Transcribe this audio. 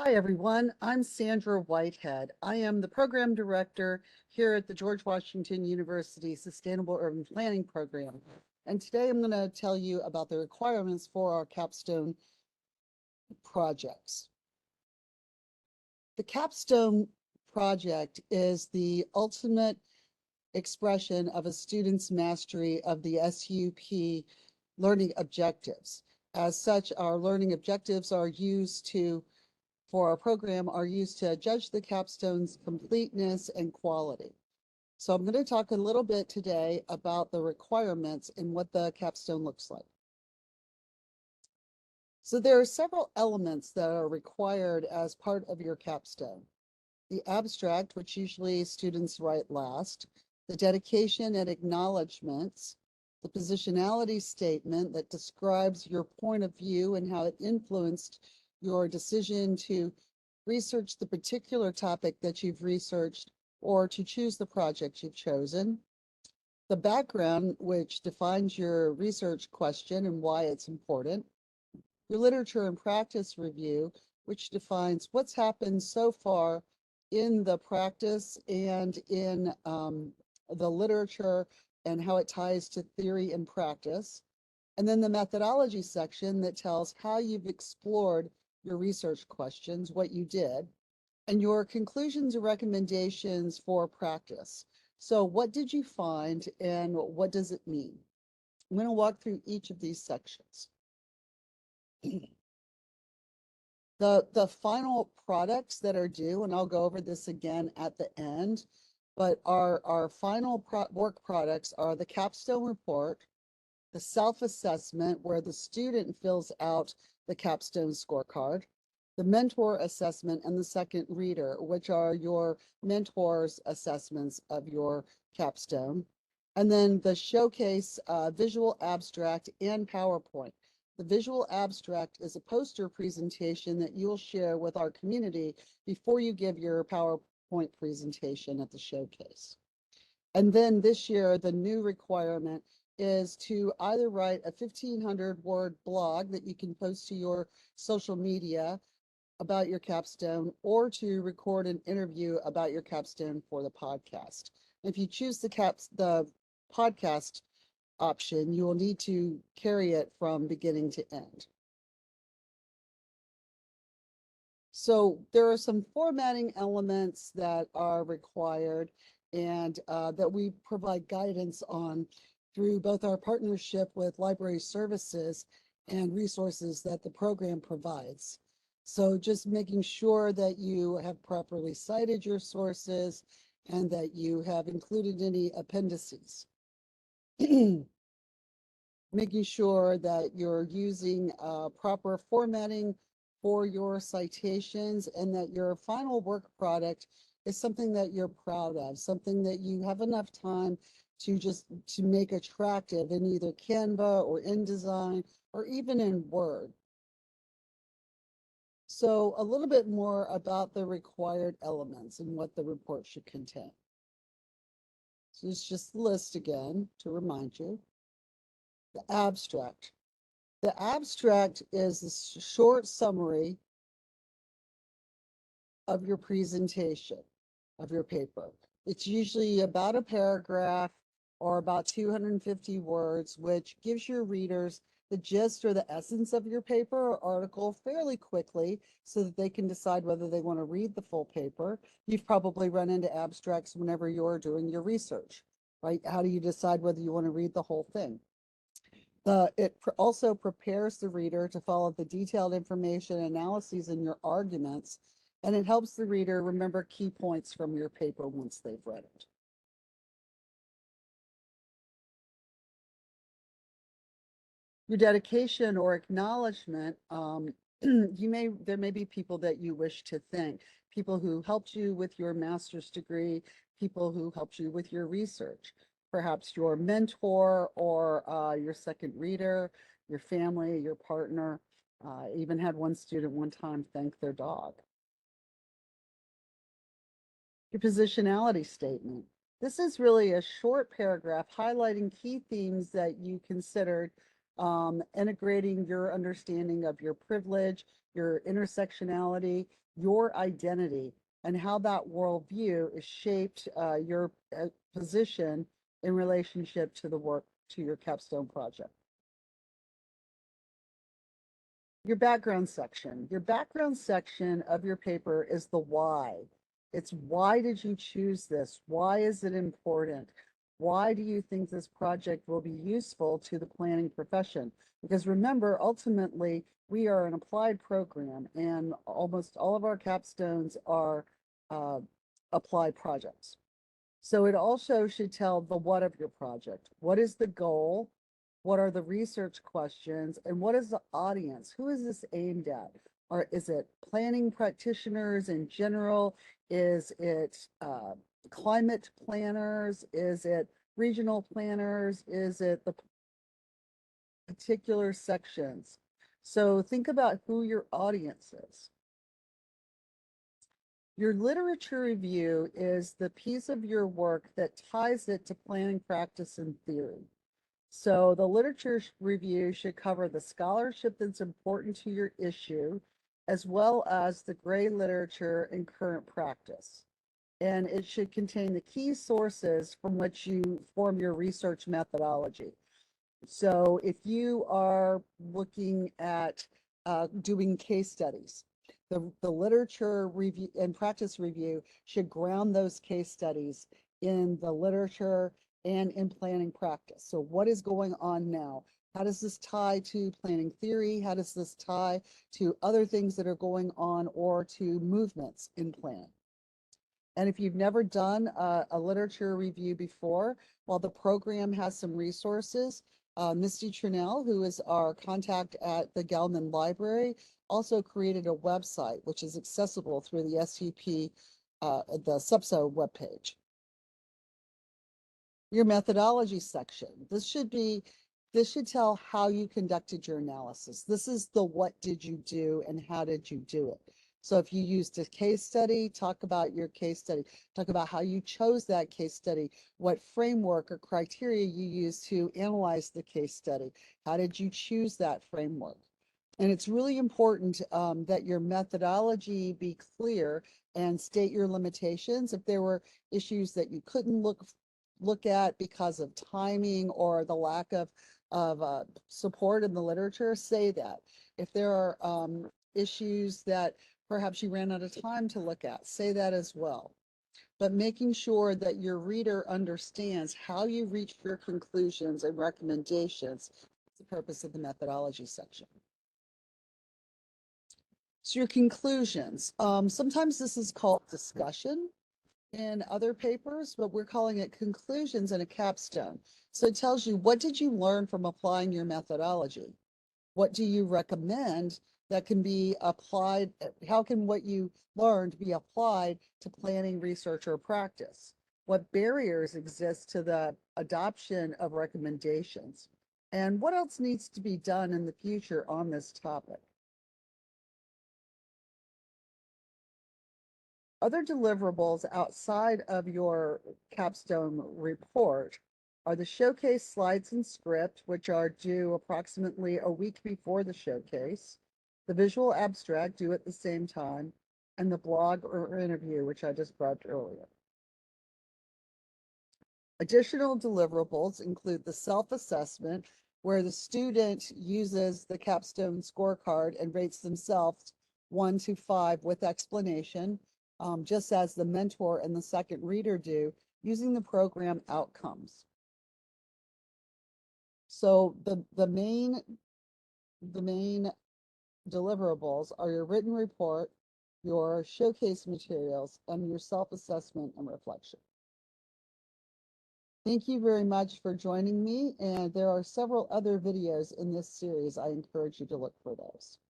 Hi, everyone. I'm Sandra Whitehead. I am the program director here at the George Washington University Sustainable Urban Planning Program. And today I'm going to tell you about the requirements for our capstone projects. The capstone project is the ultimate expression of a student's mastery of the SUP learning objectives. As such, our learning objectives are used for our program are used to judge the capstone's completeness and quality. So I'm going to talk a little bit today about the requirements and what the capstone looks like. So there are several elements that are required as part of your capstone. The abstract, which usually students write last, the dedication and acknowledgments, the positionality statement that describes your point of view and how it influenced your decision to research the particular topic that you've researched or to choose the project you've chosen. The background, which defines your research question and why it's important. Your literature and practice review, which defines what's happened so far in the practice and in the literature and how it ties to theory and practice. And then the methodology section that tells how you've explored your research questions, what you did, and your conclusions and recommendations for practice. So what did you find and what does it mean? I'm going to walk through each of these sections. The final products that are due, and I'll go over this again at the end, but our final work products are the capstone report, the self-assessment where the student fills out the capstone scorecard, the mentor assessment, and the second reader, which are your mentor's assessments of your capstone. And then the showcase visual abstract and PowerPoint. The visual abstract is a poster presentation that you'll share with our community before you give your PowerPoint presentation at the showcase. And then this year, the new requirement is to either write a 1,500-word blog that you can post to your social media about your capstone or to record an interview about your capstone for the podcast. If you choose the podcast option, you will need to carry it from beginning to end. So there are some formatting elements that are required and that we provide guidance on through both our partnership with library services and resources that the program provides. So just making sure that you have properly cited your sources and that you have included any appendices. Making sure that you're using proper formatting for your citations and that your final work product is something that you're proud of, something that you have enough time to make attractive in either Canva or InDesign or even in Word. So a little bit more about the required elements and what the report should contain. So it's just the list again to remind you. The abstract. The abstract is a short summary of your presentation, of your paper. It's usually about a paragraph or about 250 words, which gives your readers the gist or the essence of your paper or article fairly quickly so that they can decide whether they want to read the full paper. You've probably run into abstracts whenever you're doing your research, right? How do you decide whether you want to read the whole thing? It also prepares the reader to follow the detailed information analyses in your arguments, and it helps the reader remember key points from your paper once they've read it. Your dedication or acknowledgement, there may be people that you wish to thank, people who helped you with your master's degree, people who helped you with your research, perhaps your mentor or your second reader, your family, your partner. Even had one student one time thank their dog. Your positionality statement. This is really a short paragraph highlighting key themes that you considered integrating your understanding of your privilege, your intersectionality, your identity, and how that worldview is shaped your position in relationship to the work, to your capstone project. Your background section. Your background section of your paper is the why. It's why did you choose this? Why is it important? Why do you think this project will be useful to the planning profession? Because remember, ultimately, we are an applied program and almost all of our capstones are applied projects. So it also should tell the what of your project. What is the goal? What are the research questions? And what is the audience? Who is this aimed at? Or is it planning practitioners in general? Is it climate planners? Is it regional planners? Is it the particular sections? So think about who your audience is. Your literature review is the piece of your work that ties it to planning practice and theory. So the literature review should cover the scholarship that's important to your issue, as well as the gray literature and current practice. And it should contain the key sources from which you form your research methodology. So if you are looking at doing case studies, the literature review and practice review should ground those case studies in the literature and in planning practice. So what is going on now? How does this tie to planning theory? How does this tie to other things that are going on or to movements in planning? And if you've never done a literature review before, while the program has some resources, Misty Trinnell, who is our contact at the Gelman Library, also created a website which is accessible through the SUP, the SUPSO webpage. Your methodology section. This should tell how you conducted your analysis. This is the what did you do and how did you do it. So if you used a case study, talk about your case study. Talk about how you chose that case study, what framework or criteria you used to analyze the case study. How did you choose that framework? And it's really important that your methodology be clear and state your limitations. If there were issues that you couldn't look at because of timing or the lack of support in the literature, say that. If there are issues that perhaps you ran out of time to look at, say that as well. But making sure that your reader understands how you reach your conclusions and recommendations is the purpose of the methodology section. So your conclusions. Sometimes this is called discussion in other papers, but we're calling it conclusions in a capstone. So it tells you, what did you learn from applying your methodology? What do you recommend that can be applied? How can what you learned be applied to planning, research, or practice? What barriers exist to the adoption of recommendations? And what else needs to be done in the future on this topic? Other deliverables outside of your capstone report are the showcase slides and script, which are due approximately a week before the showcase, the visual abstract due at the same time, and the blog or interview, which I described earlier. Additional deliverables include the self-assessment, where the student uses the capstone scorecard and rates themselves 1 to 5 with explanation, just as the mentor and the second reader do, using the program outcomes. So the main deliverables are your written report, your showcase materials, and your self-assessment and reflection. Thank you very much for joining me, and there are several other videos in this series. I encourage you to look for those.